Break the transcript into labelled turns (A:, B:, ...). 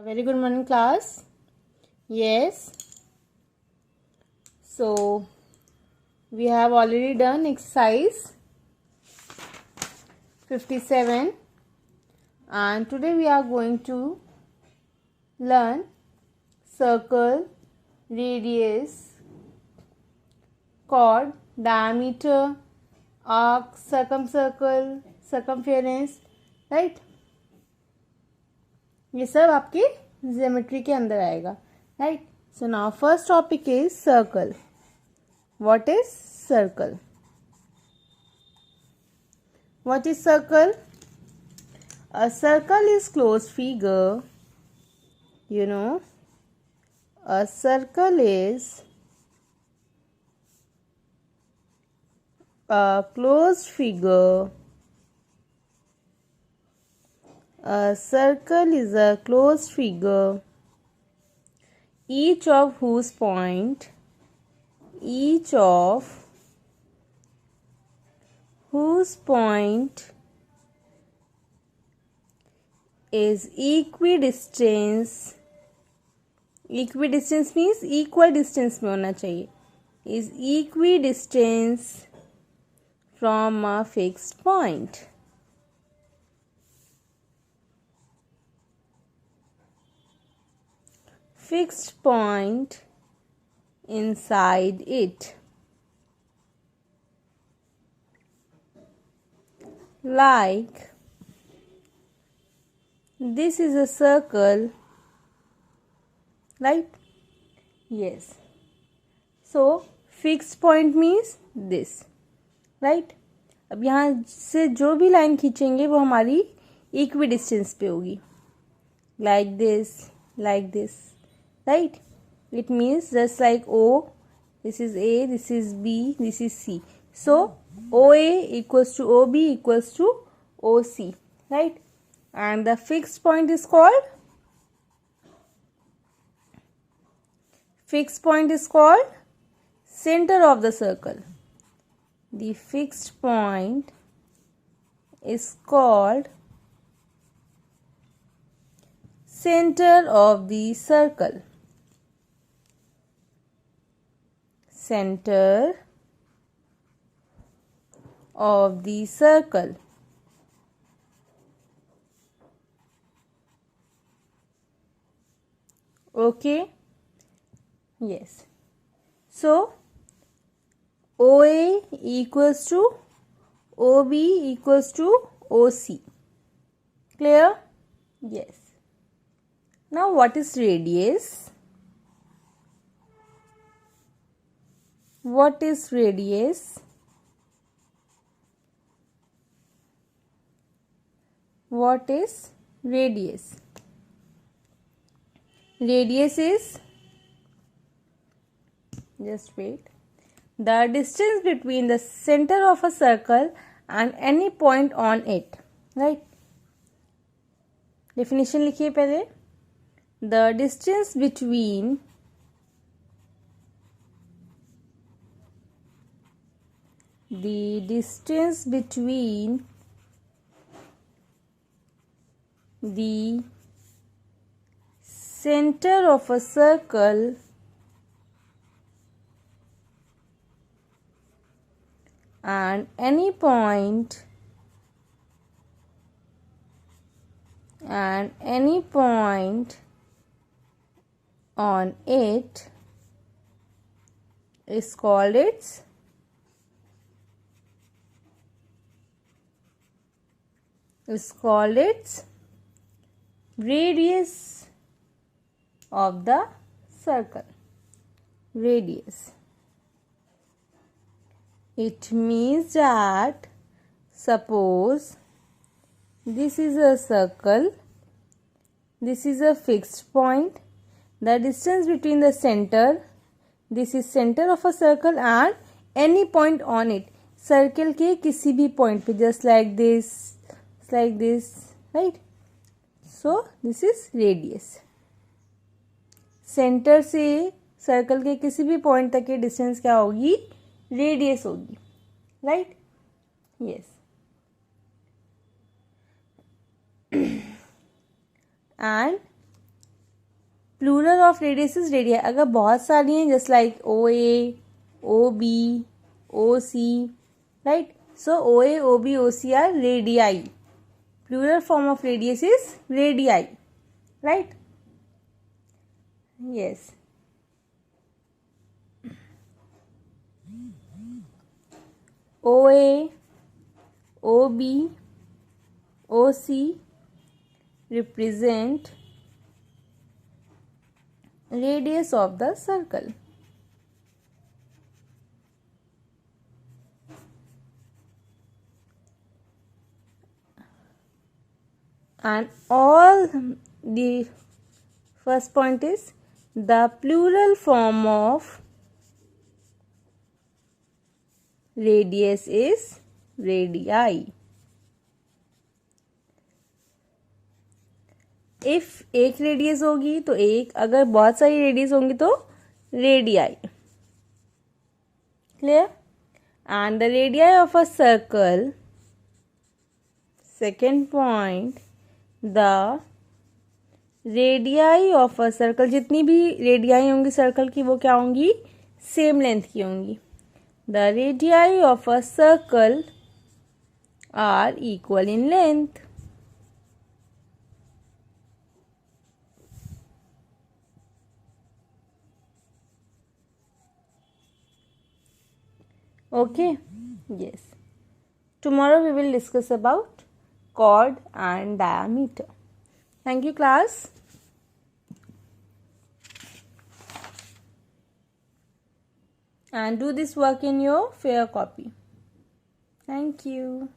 A: Very good morning, class. Yes. So, we have already done exercise 57 and today we are going to learn circle, radius, chord, diameter, arc, circumcircle, circumference, right? ये सब आपके geometry के अंदर आएगा, right? So now first topic is circle. What is circle? What is circle? A circle is closed figure. A circle is a closed figure. A circle is a closed figure, each of whose point is equidistance. Equidistance means equal distance में होना चाहिए. Is equidistance from a fixed point. Fixed point inside it. Like this is a circle, right? Yes. So fixed point means this, right? अब यहाँ से जो भी line खींचेंगे वो हमारी इक्विडिस्टेंस पे होगी. Like this, right? It means just like O, this is A, this is B, this is C. So OA equals to OB equals to OC, right? And the fixed point is called center of the circle. The fixed point is called center of the circle. Center of the circle. Okay? Yes. So, OA equals to OB equals to OC. Clear? Yes. Now, what is radius? What is radius? What is radius? Radius is, just wait, the distance between the center of a circle and any point on it, right? Definition लिखिए पहले. The distance between the center of a circle and any point on it is called its radius of the circle. Radius. It means that suppose this is a circle, this is a fixed point, the distance between the center, this is center of a circle and any point on it, circle के किसी भी point पे, just like this, right? So this is radius. Centre से circle के किसी भी point तक की डिस्टेंस क्या होगी? रेडियस होगी, right? Yes. And plural of radius is radii. अगर बहुत सारी हैं just like O A, O B, O C, right. So O A, O B, O C are radii. Plural form of radius is radii, right. Yes. O A, O B, O C represent radius of the circle. And all the first point is the plural form of radius is radii. If एक radius होगी तो एक, अगर बहुत सारी radius होंगी तो radii. Clear. And the radii of a circle, second point, the radii of a circle, जितनी भी रेडियाई होंगी सर्कल की वो क्या होंगी, सेम लेंथ की होंगी. The radii of a circle are equal in length. Okay, yes. Tomorrow we will discuss about chord and diameter. Thank you, class. And do this work in your fair copy. Thank you.